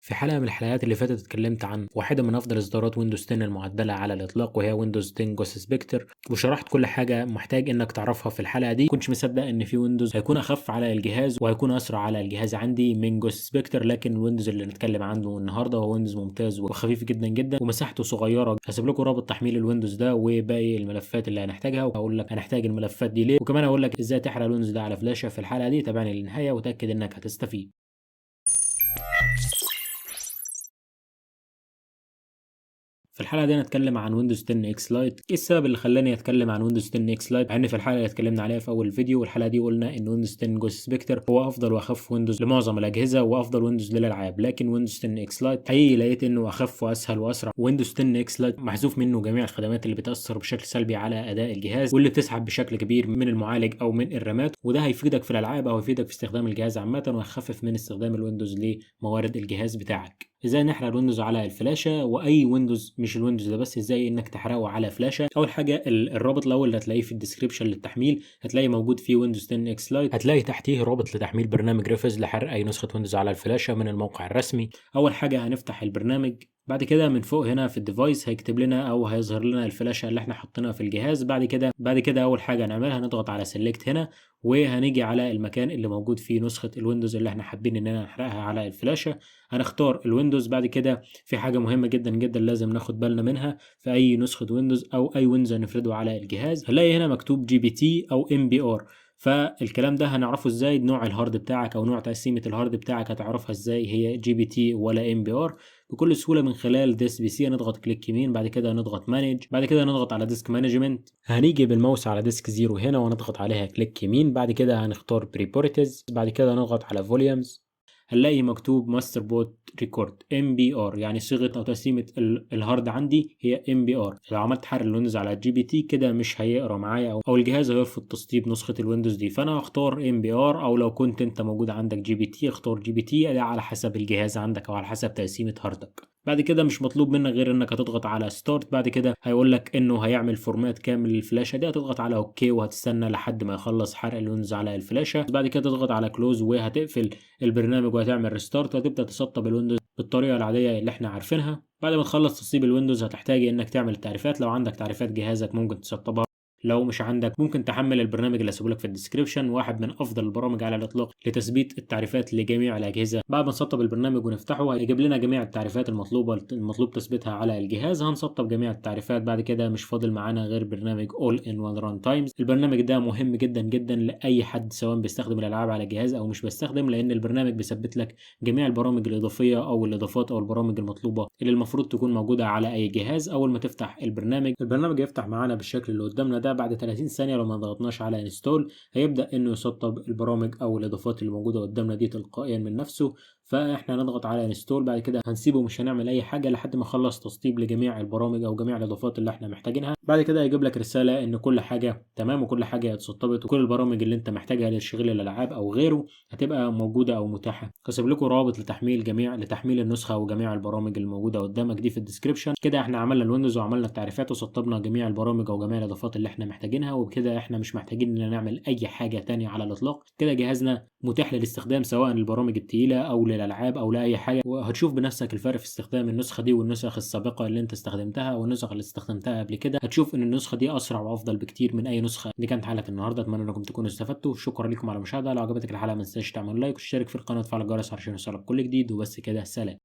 في حلقة من الحلقات اللي فاتت اتكلمت عن واحدة من أفضل إصدارات ويندوز 10 المعدلة على الإطلاق وهي ويندوز 10 جوست سبيكتر، وشرحت كل حاجة محتاج إنك تعرفها في الحلقة دي. كنتش مصدق إن في ويندوز هيكون أخف على الجهاز وهيكون أسرع على الجهاز عندي من جوست سبيكتر، لكن الويندوز اللي نتكلم عنه النهاردة هو ويندوز ممتاز وخفيف جدا جدا ومساحته صغيرة. هسيب لكم رابط تحميل الويندوز ده وباقي الملفات اللي هنحتاجها، وهقول لك هنحتاج الملفات دي ليه، وكمان هقول لك إزاي تحرق الويندوز ده على فلاشة في الحلقة دي. تابعني للنهاية وتأكد إنك هتستفيد. في الحلقه دي هنتكلم عن ويندوز 10 اكس لايت. ايه السبب اللي خلاني اتكلم عن ويندوز 10 اكس لايت؟ مع ان في الحلقه اللي اتكلمنا عليها في اول فيديو والحلقه دي قلنا ان ويندوز 10 جوست سبيكتر هو افضل واخف ويندوز لمعظم الاجهزه وافضل ويندوز للالعاب، لكن ويندوز 10 اكس لايت حقيقي لقيت انه اخف واسهل واسرع. ويندوز 10 اكس لايت محذوف منه جميع الخدمات اللي بتاثر بشكل سلبي على اداء الجهاز واللي بتسحب بشكل كبير من المعالج او من الرامات، وده هيفيدك في الالعاب او هيفيدك في استخدام الجهاز عامه وهيخفف من استخدام الويندوز لموارد الجهاز بتاعك. ازاي نحرق الويندوز على الفلاشه، واي ويندوز مش الويندوز ده بس، ازاي انك تحرقه على فلاشه. اول حاجه الرابط الاول اللي هتلاقيه في الديسكربشن للتحميل هتلاقي موجود فيه ويندوز 10 اكس لايت، هتلاقي تحتيه رابط لتحميل برنامج ريفز لحرق اي نسخه ويندوز على الفلاشه من الموقع الرسمي. اول حاجه هنفتح البرنامج، بعد كده من فوق هنا في الديفايس هيكتب لنا او هيظهر لنا الفلاشه اللي احنا حاطينها في الجهاز. بعد كده اول حاجه هنعملها هنضغط على سيلكت هنا، وهنيجي على المكان اللي موجود فيه نسخه الويندوز اللي احنا حابين اننا نحرقها على الفلاشه. هنختار الويندوز. بعد كده في حاجة مهمة جدا جدا لازم ناخد بالنا منها في أي نسخة ويندوز أو أي ويندوز هنفرده على الجهاز، هنلاقي هنا مكتوب جي بي تي أو ام بي ار. فالكلام ده هنعرفه ازاي؟ نوع الهارد بتاعك او نوع تقسيمة الهارد بتاعك هتعرفها ازاي هي جي بي تي ولا ام بي ار؟ بكل سهولة من خلال ديس بي سي. هنضغط كليك يمين، بعد كده هنضغط مانج، بعد كده هنضغط على ديسك مانجمنت، هنيجي بالماوس على ديسك زيرو هنا ونضغط عليها كليك يمين، بعد كده هنختار بريبورتز، بعد كده نضغط على فوليومز، هنلاقي مكتوب ماستر بوت ريكورد ام بي ار، يعني صيغه او تقسيمه الهارد عندي هي ام بي ار. لو عملت حرق الويندوز على الجي بي تي كده مش هيقرا معايا او الجهاز هيرفض تسطيب نسخه الويندوز دي، فانا هختار ام بي ار. او لو كنت انت موجود عندك جي بي تي اختار جي بي تي، ده على حسب الجهاز عندك او على حسب تقسيمه هاردك. بعد كده مش مطلوب منك غير انك هتضغط على ستارت، بعد كده هيقول لك انه هيعمل فورمات كامل للفلاشه دي، هتضغط على اوكي وهتستنى لحد ما يخلص حرق الويندوز على الفلاشه. بعد كده تضغط على كلوز وهتقفل البرنامج وهتعمل ريستارت وهتبدا تسطب الويندوز بالطريقه العاديه اللي احنا عارفينها. بعد ما تخلص تسطيب الويندوز هتحتاج انك تعمل التعريفات، لو عندك تعريفات جهازك ممكن تسطبها، لو مش عندك ممكن تحمل البرنامج اللي هسيبه لك في الديسكربشن، واحد من افضل البرامج على الاطلاق لتثبيت التعريفات لجميع الاجهزه. بعد ما نسطب البرنامج ونفتحه هيجيب لنا جميع التعريفات المطلوب تثبيتها على الجهاز. هنسطب جميع التعريفات، بعد كده مش فاضل معانا غير برنامج All in One Run Times. البرنامج ده مهم جدا جدا لاي حد سواء بيستخدم الالعاب على الجهاز او مش بيستخدم، لان البرنامج بيثبت لك جميع البرامج الاضافيه او الاضافات او البرامج المطلوبه اللي المفروض تكون موجوده على اي جهاز. اول ما تفتح البرنامج يفتح معانا بالشكل اللي قدامنا ده. بعد 30 ثانيه لو ما ضغطناش على انستول هيبدا انه يسطب البرامج او الاضافات اللي موجوده قدامنا دي تلقائيا من نفسه. فاحنا نضغط على انستول، بعد كده هنسيبه مش هنعمل اي حاجه لحد ما نخلص تسطيب لجميع البرامج او جميع الاضافات اللي احنا محتاجينها. بعد كده هيجيب لك رساله ان كل حاجه تمام وكل حاجه اتسطبت وكل البرامج اللي انت محتاجها لتشغيل الالعاب او غيره هتبقى موجوده او متاحه. هسيب لكم رابط لتحميل النسخه وجميع البرامج الموجوده قدامك دي في الديسكربشن. كده احنا عملنا الويندوز وعملنا التعريفات وسطبنا جميع البرامج او جميع الاضافات اللي احنا محتاجينها، وبكده احنا مش محتاجين ان نعمل اي حاجه تانية على الاطلاق. كده جهازنا متاح للاستخدام سواء البرامج التقيله او للالعاب او لاي حاجه، وهتشوف بنفسك الفرق في استخدام النسخه دي والنسخ السابقه اللي انت استخدمتها والنسخ اللي استخدمتها قبل كده. هتشوف ان النسخه دي اسرع وافضل بكتير من اي نسخه. دي كانت حلقه النهارده، اتمنى انكم تكونوا استفدتوا. شكرا لكم على المشاهده، لو عجبتك الحلقه ما تنساش تعمل لايك وتشترك في القناه وتفعل الجرس عشان يوصلك كل جديد. وبس كده، سلام.